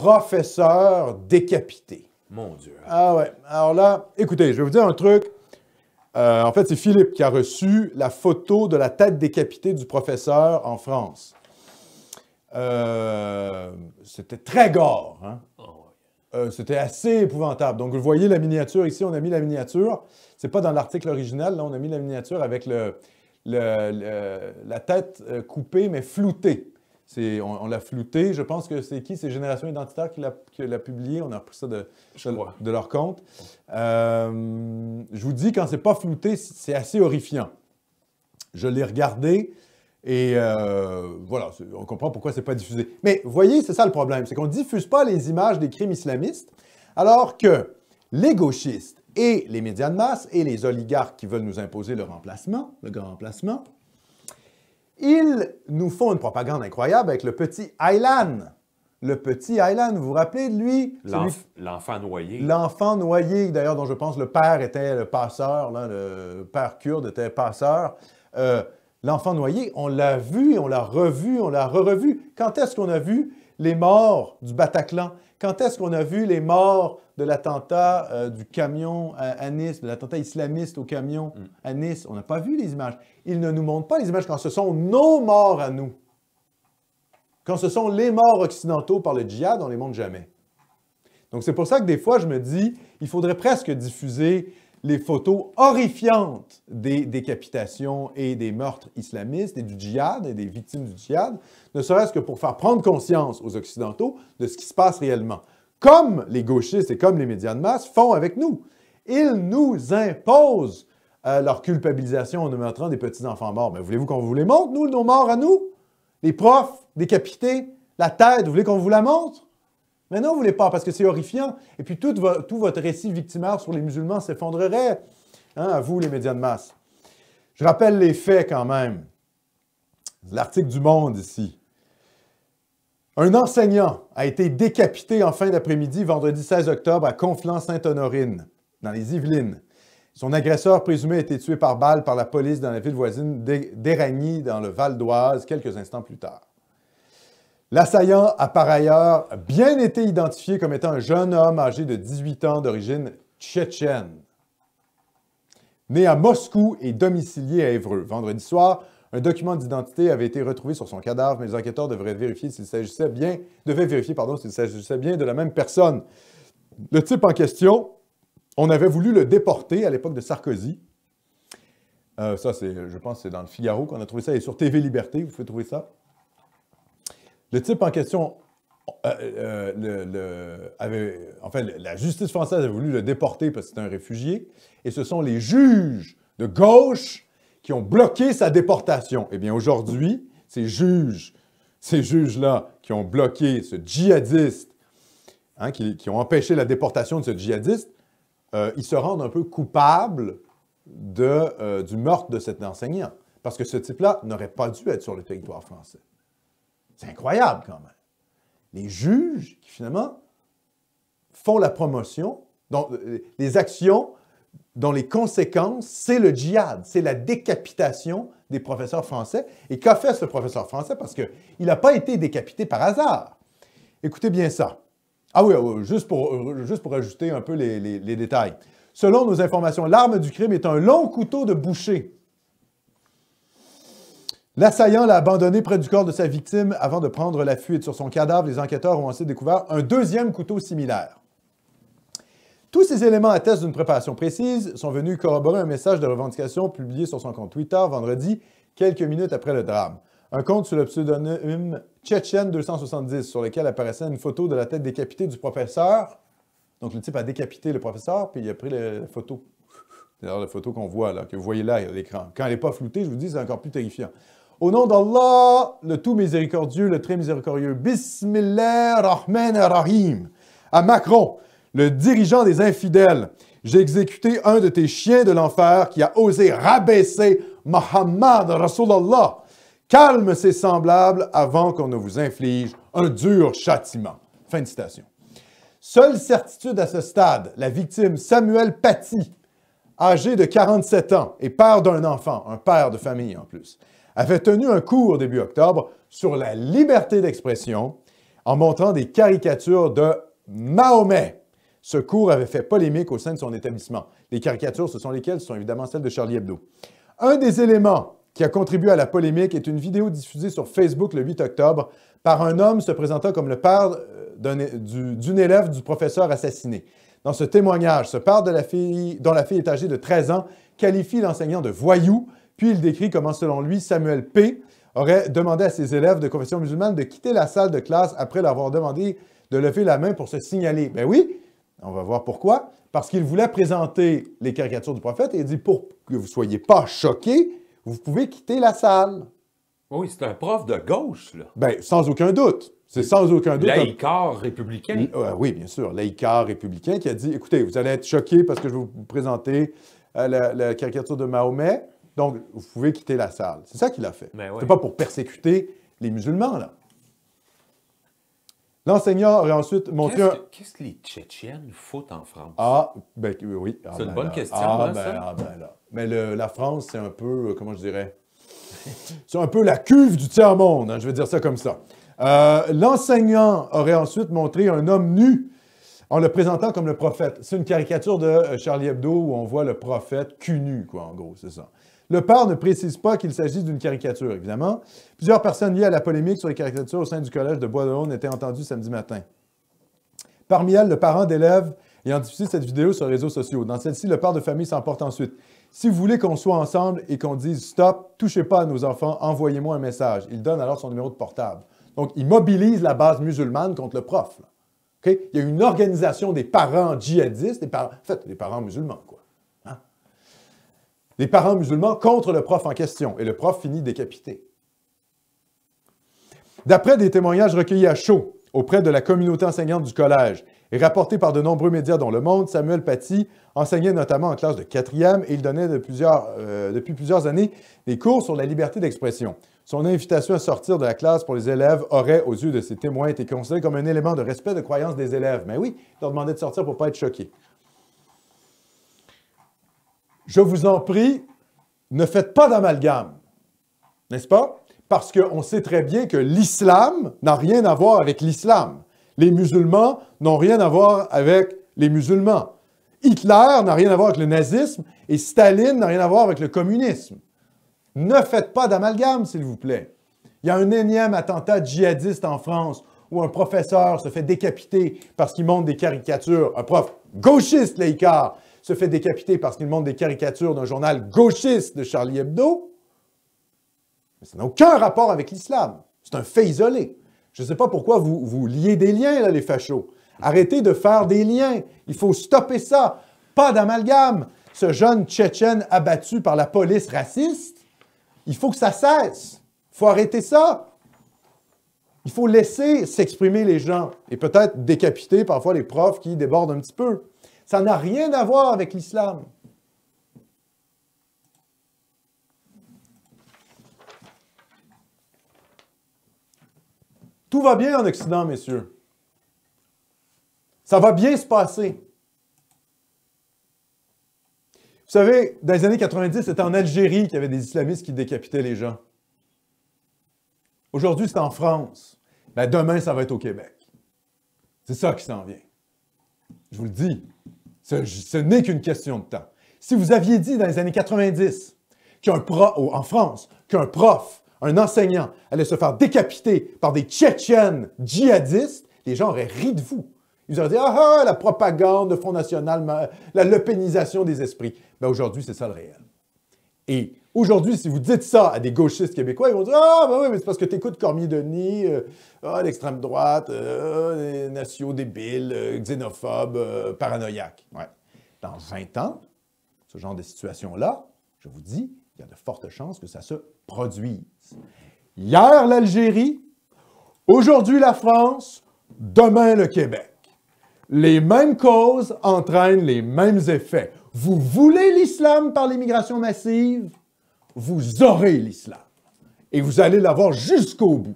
professeur décapité. Mon Dieu. Ah ouais. Alors là, écoutez, je vais vous dire un truc. En fait, c'est Philippe qui a reçu la photo de la tête décapitée du professeur en France. C'était très gore, hein? C'était assez épouvantable. Donc, vous voyez la miniature ici, on a mis la miniature. C'est pas dans l'article original, là, on a mis la miniature avec la tête coupée, mais floutée. On l'a floutée. Je pense que c'est qui? C'est Génération Identitaire qui l'a publié. On a repris ça de leur compte. Je vous dis, quand c'est pas flouté, c'est assez horrifiant. Je l'ai regardé. Et voilà, on comprend pourquoi c'est pas diffusé. Mais vous voyez, c'est ça le problème, c'est qu'on ne diffuse pas les images des crimes islamistes, alors que les gauchistes et les médias de masse et les oligarques qui veulent nous imposer le grand remplacement, ils nous font une propagande incroyable avec le petit Aylan. Le petit Aylan, vous vous rappelez de lui? L'enfant noyé. L'enfant noyé, d'ailleurs, dont je pense le père était le passeur, là, le père kurde était passeur. L'enfant noyé, on l'a vu, on l'a revu, on l'a revu. Quand est-ce qu'on a vu les morts du Bataclan? Quand est-ce qu'on a vu les morts de l'attentat du camion à Nice, de l'attentat islamiste au camion à Nice? On n'a pas vu les images. Ils ne nous montrent pas les images quand ce sont nos morts à nous. Quand ce sont les morts occidentaux par le djihad, on ne les montre jamais. Donc c'est pour ça que des fois, je me dis, il faudrait presque diffuser les photos horrifiantes des décapitations et des meurtres islamistes et du djihad et des victimes du djihad, ne serait-ce que pour faire prendre conscience aux Occidentaux de ce qui se passe réellement. Comme les gauchistes et comme les médias de masse font avec nous. Ils nous imposent leur culpabilisation en nous montrant des petits-enfants morts. Mais voulez-vous qu'on vous les montre, nous, nos morts à nous? Les profs décapités, la tête, vous voulez qu'on vous la montre? Mais non, vous ne voulez pas, parce que c'est horrifiant. Et puis tout votre récit victimaire sur les musulmans s'effondrerait, hein, à vous, les médias de masse. Je rappelle les faits quand même. L'article du Monde ici. Un enseignant a été décapité en fin d'après-midi, vendredi 16 octobre, à Conflans-Sainte-Honorine, dans les Yvelines. Son agresseur présumé a été tué par balle par la police dans la ville voisine d'Éragny, dans le Val d'Oise, quelques instants plus tard. L'assaillant a par ailleurs bien été identifié comme étant un jeune homme âgé de 18 ans d'origine tchétchène. Né à Moscou et domicilié à Évreux. Vendredi soir, un document d'identité avait été retrouvé sur son cadavre, mais les enquêteurs devaient vérifier s'il s'agissait bien de la même personne. Le type en question, on avait voulu le déporter à l'époque de Sarkozy. Je pense que c'est dans le Figaro qu'on a trouvé ça, et sur TV Liberté, vous pouvez trouver ça. Le type en question, la justice française avait voulu le déporter parce que c'était un réfugié, et ce sont les juges de gauche qui ont bloqué sa déportation. Eh bien, aujourd'hui, ces juges-là qui ont bloqué ce djihadiste, hein, qui ont empêché la déportation de ce djihadiste, ils se rendent un peu coupables du meurtre de cet enseignant. Parce que ce type-là n'aurait pas dû être sur le territoire français. C'est incroyable quand même. Les juges qui finalement font la promotion, donc les actions dont les conséquences, c'est le djihad, c'est la décapitation des professeurs français. Et qu'a fait ce professeur français? Parce qu'il n'a pas été décapité par hasard. Écoutez bien ça. Ah oui, juste pour ajouter un peu les détails. Selon nos informations, l'arme du crime est un long couteau de boucher. L'assaillant l'a abandonné près du corps de sa victime avant de prendre la fuite. Sur son cadavre, les enquêteurs ont ensuite découvert un deuxième couteau similaire. Tous ces éléments attestent d'une préparation précise, sont venus corroborer un message de revendication publié sur son compte Twitter vendredi, quelques minutes après le drame. Un compte sous le pseudonyme Tchétchène 270, sur lequel apparaissait une photo de la tête décapitée du professeur. Donc le type a décapité le professeur, puis il a pris la photo. C'est la photo qu'on voit là, que vous voyez là à l'écran. Quand elle n'est pas floutée, je vous dis, c'est encore plus terrifiant. Au nom d'Allah, le tout miséricordieux, le très miséricordieux, Bismillah Rahman Rahim. À Macron, le dirigeant des infidèles, j'ai exécuté un de tes chiens de l'enfer qui a osé rabaisser Muhammad Rasulallah. Calme ses semblables avant qu'on ne vous inflige un dur châtiment. Fin de citation. Seule certitude à ce stade, la victime Samuel Paty, âgé de 47 ans et père d'un enfant, un père de famille en plus, avait tenu un cours début octobre sur la liberté d'expression en montrant des caricatures de Mahomet. Ce cours avait fait polémique au sein de son établissement. Les caricatures, ce sont lesquelles? Ce sont évidemment celles de Charlie Hebdo. Un des éléments qui a contribué à la polémique est une vidéo diffusée sur Facebook le 8 octobre par un homme se présentant comme le père d'une élève du professeur assassiné. Dans ce témoignage, ce père dont la fille est âgée de 13 ans qualifie l'enseignant de voyou, puis il décrit comment, selon lui, Samuel P. aurait demandé à ses élèves de confession musulmane de quitter la salle de classe après leur avoir demandé de lever la main pour se signaler. Ben oui, on va voir pourquoi. Parce qu'il voulait présenter les caricatures du prophète et il dit, pour que vous ne soyez pas choqués, vous pouvez quitter la salle. Oui, c'est un prof de gauche, là. Bien, sans aucun doute. C'est sans aucun doute. Laïcard républicain. Oui, bien sûr, laïcard républicain qui a dit, écoutez, vous allez être choqués parce que je vais vous présenter la caricature de Mahomet, donc vous pouvez quitter la salle. C'est ça qu'il a fait. Ouais. C'est pas pour persécuter les musulmans, là. L'enseignant aurait ensuite montré Qu'est-ce que les Tchétchènes foutent en France? Ah, ben oui. C'est une bonne question, ça. Là. Mais la France, c'est un peu, comment je dirais, c'est un peu la cuve du tiers-monde, hein, je vais dire ça comme ça. L'enseignant aurait ensuite montré un homme nu en le présentant comme le prophète. C'est une caricature de Charlie Hebdo où on voit le prophète cul nu, quoi, en gros, c'est ça. Le père ne précise pas qu'il s'agit d'une caricature, évidemment. Plusieurs personnes liées à la polémique sur les caricatures au sein du collège de Bois-de-Rhône étaient entendues samedi matin. Parmi elles, le parent d'élèves ayant diffusé cette vidéo sur les réseaux sociaux. Dans celle-ci, le père de famille s'emporte ensuite. Si vous voulez qu'on soit ensemble et qu'on dise « Stop, touchez pas à nos enfants, envoyez-moi un message ». Il donne alors son numéro de portable. Donc, il mobilise la base musulmane contre le prof. Là. Okay? Il y a une organisation des parents djihadistes, des parents musulmans, quoi. Hein? Des parents musulmans contre le prof en question. Et le prof finit décapité. D'après des témoignages recueillis à chaud auprès de la communauté enseignante du collège et rapportés par de nombreux médias dont Le Monde, Samuel Paty enseignait notamment en classe de 4e et il donnait depuis plusieurs années des cours sur la liberté d'expression. Son invitation à sortir de la classe pour les élèves aurait, aux yeux de ses témoins, été considérée comme un élément de respect de croyance des élèves. Mais oui, il leur demandait de sortir pour ne pas être choqués. Je vous en prie, ne faites pas d'amalgame, n'est-ce pas? Parce qu'on sait très bien que l'islam n'a rien à voir avec l'islam. Les musulmans n'ont rien à voir avec les musulmans. Hitler n'a rien à voir avec le nazisme et Staline n'a rien à voir avec le communisme. Ne faites pas d'amalgame, s'il vous plaît. Il y a un énième attentat djihadiste en France où un professeur se fait décapiter parce qu'il montre des caricatures. Un prof gauchiste, laïcard, se fait décapiter parce qu'il montre des caricatures d'un journal gauchiste de Charlie Hebdo. Mais ça n'a aucun rapport avec l'islam. C'est un fait isolé. Je ne sais pas pourquoi vous liez des liens, là, les fachos. Arrêtez de faire des liens. Il faut stopper ça. Pas d'amalgame. Ce jeune Tchétchène abattu par la police raciste, il faut que ça cesse. Il faut arrêter ça. Il faut laisser s'exprimer les gens et peut-être décapiter parfois les profs qui débordent un petit peu. Ça n'a rien à voir avec l'islam. Tout va bien en Occident, messieurs. Ça va bien se passer. Vous savez, dans les années 90, c'était en Algérie qu'il y avait des islamistes qui décapitaient les gens. Aujourd'hui, c'est en France. Ben, demain, ça va être au Québec. C'est ça qui s'en vient. Je vous le dis, ce n'est qu'une question de temps. Si vous aviez dit dans les années 90 en France qu'un prof, un enseignant allait se faire décapiter par des Tchétchènes djihadistes, les gens auraient ri de vous. Ils auraient dit « Ah, la propagande, le Front National, la lepénisation des esprits. » Ben aujourd'hui, c'est ça le réel. Et aujourd'hui, si vous dites ça à des gauchistes québécois, ils vont dire « Ah, ben oui, mais c'est parce que tu écoutes Cormier-Denis, l'extrême droite, les nationaux débiles, xénophobes, paranoïaques. » Ouais. Dans 20 ans, ce genre de situation-là, je vous dis, il y a de fortes chances que ça se produise. Hier, l'Algérie, aujourd'hui, la France, demain, le Québec. Les mêmes causes entraînent les mêmes effets. Vous voulez l'islam par l'immigration massive? Vous aurez l'islam. Et vous allez l'avoir jusqu'au bout.